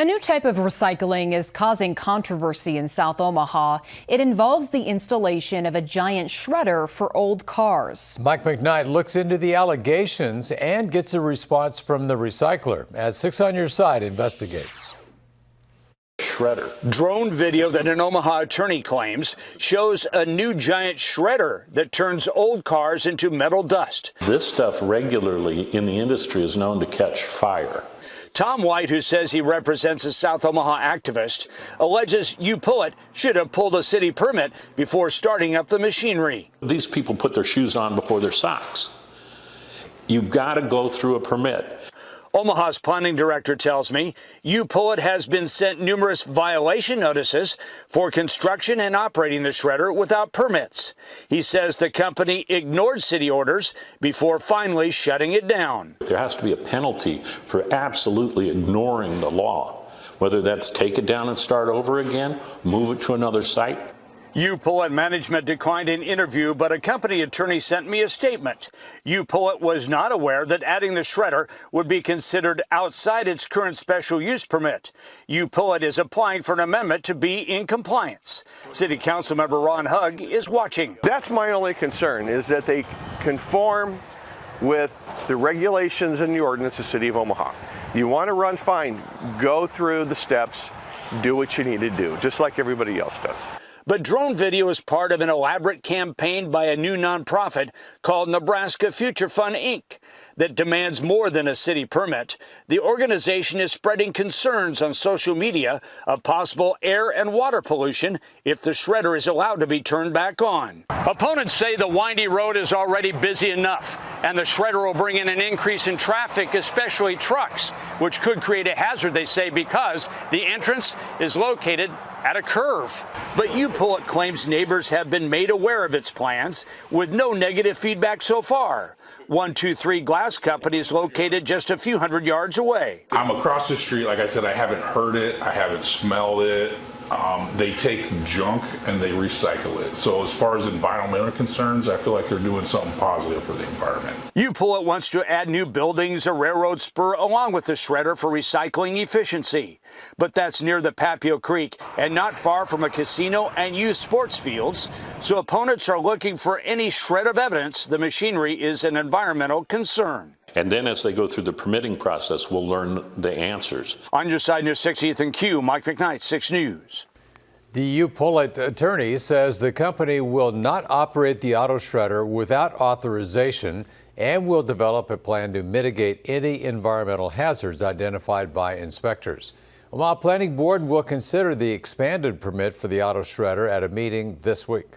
A new type of recycling is causing controversy in South Omaha. It involves the installation of a giant shredder for old cars. Mike McKnight looks into the allegations and gets a response from the recycler as 6 on Your Side investigates. Shredder. Drone video that an Omaha attorney claims shows a new giant shredder that turns old cars into metal dust. This stuff regularly in the industry is known to catch fire. Tom White, who says he represents a South Omaha activist, alleges U-Pull-It should have pulled a city permit before starting up the machinery. These people put their shoes on before their socks. You've got to go through a permit. Omaha's planning director tells me U-Pull-It has been sent numerous violation notices for construction and operating the shredder without permits. He says the company ignored city orders before finally shutting it down. There has to be a penalty for absolutely ignoring the law, whether that's take it down and start over again, move it to another site. U-Pull-It management declined an interview, but a company attorney sent me a statement. U-Pull-It was not aware that adding the shredder would be considered outside its current special use permit. U-Pull-It is applying for an amendment to be in compliance. City Council member Ron Hugg is watching. That's my only concern, is that they conform with the regulations and the ordinance of the City of Omaha. You want to run fine, go through the steps, do what you need to do, just like everybody else does. But drone video is part of an elaborate campaign by a new nonprofit called Nebraska Future Fund, Inc. that demands more than a city permit. The organization is spreading concerns on social media of possible air and water pollution if the shredder is allowed to be turned back on. Opponents say the windy road is already busy enough, and the shredder will bring in an increase in traffic, especially trucks, which could create a hazard, they say, because the entrance is located at a curve. But U-Pull-It claims neighbors have been made aware of its plans with no negative feedback so far. 123 Glass Company is located just a few hundred yards away. I'm across the street. Like I said, I haven't heard it. I haven't smelled it. They take junk and they recycle it. So as far as environmental concerns, I feel like they're doing something positive for the environment. U-Pull-It wants to add new buildings, a railroad spur, along with the shredder for recycling efficiency. But that's near the Papio Creek and not far from a casino and youth sports fields. So opponents are looking for any shred of evidence the machinery is an environmental concern. And then as they go through the permitting process, we'll learn the answers. On Your Side, News 60th and Q, Mike McKnight, 6 News. The U-Pull-It attorney says the company will not operate the auto shredder without authorization and will develop a plan to mitigate any environmental hazards identified by inspectors. Omaha Planning Board will consider the expanded permit for the auto shredder at a meeting this week.